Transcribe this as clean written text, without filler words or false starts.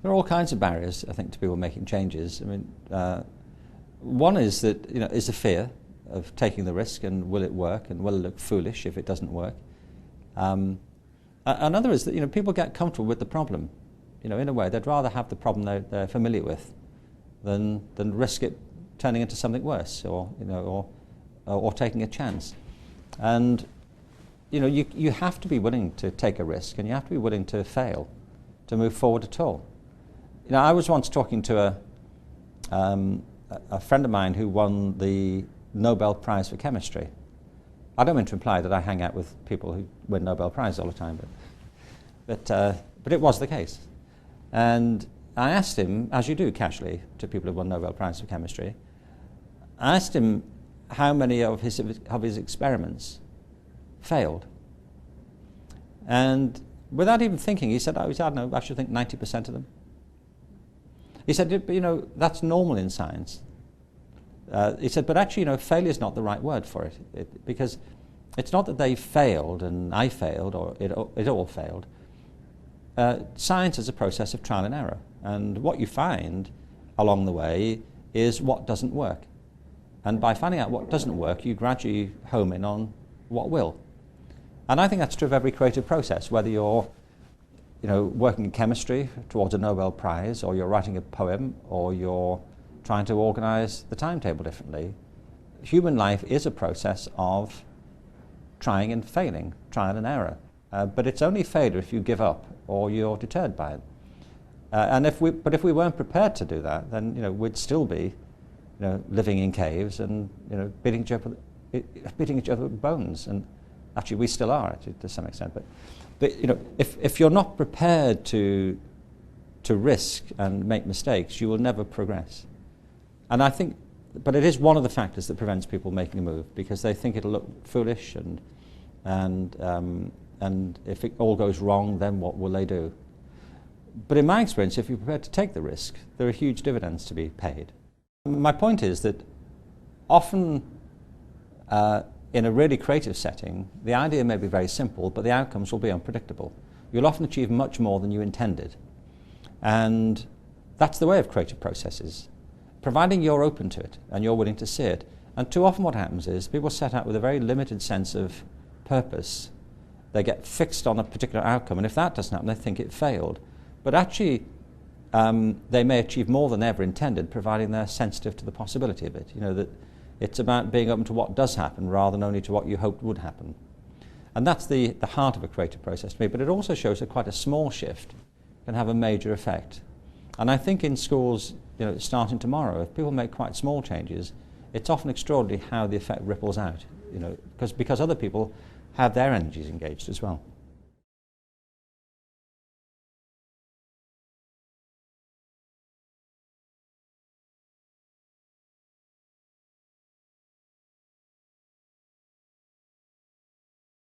There are all kinds of barriers, I think, to people making changes. I mean, one is that, is the fear of taking the risk, and will it work, and will it look foolish if it doesn't work. Another is that, people get comfortable with the problem. In a way, they'd rather have the problem they're familiar with than risk it turning into something worse, or taking a chance. And you have to be willing to take a risk, and you have to be willing to fail to move forward at all. I was once talking to a friend of mine who won the Nobel Prize for Chemistry. I don't mean to imply that I hang out with people who win Nobel Prizes all the time, but it was the case. And I asked him, as you do casually to people who won Nobel Prize for Chemistry, I asked him how many of his experiments failed. And without even thinking, he said, I don't know, I should think 90% of them. He said, but that's normal in science. He said, but actually, failure is not the right word for it, because it's not that they failed and I failed or it all failed. Science is a process of trial and error, and what you find along the way is what doesn't work. And by finding out what doesn't work, you gradually home in on what will. And I think that's true of every creative process, whether you're working in chemistry towards a Nobel Prize, or you're writing a poem, or you're trying to organize the timetable differently. Human life is a process of trying and failing, trial and error. But it's only failure if you give up or you're deterred by it. But if we weren't prepared to do that, then we'd still be living in caves and beating each other with bones. And actually, we still are to some extent. But if you're not prepared to risk and make mistakes, you will never progress. And I think, but it is one of the factors that prevents people making a move, because they think it'll look foolish, and if it all goes wrong, then what will they do? But in my experience, if you're prepared to take the risk, there are huge dividends to be paid. My point is that often in a really creative setting, the idea may be very simple, but the outcomes will be unpredictable. You'll often achieve much more than you intended. And that's the way of creative processes, providing you're open to it and you're willing to see it. And too often what happens is people set out with a very limited sense of purpose. They get fixed on a particular outcome, and if that doesn't happen, they think it failed. But actually, they may achieve more than they ever intended, providing they're sensitive to the possibility of it. That it's about being open to what does happen rather than only to what you hoped would happen. And that's the heart of a creative process to me. But it also shows that quite a small shift can have a major effect. And I think in schools, starting tomorrow, if people make quite small changes, it's often extraordinary how the effect ripples out. Because other people have their energies engaged as well.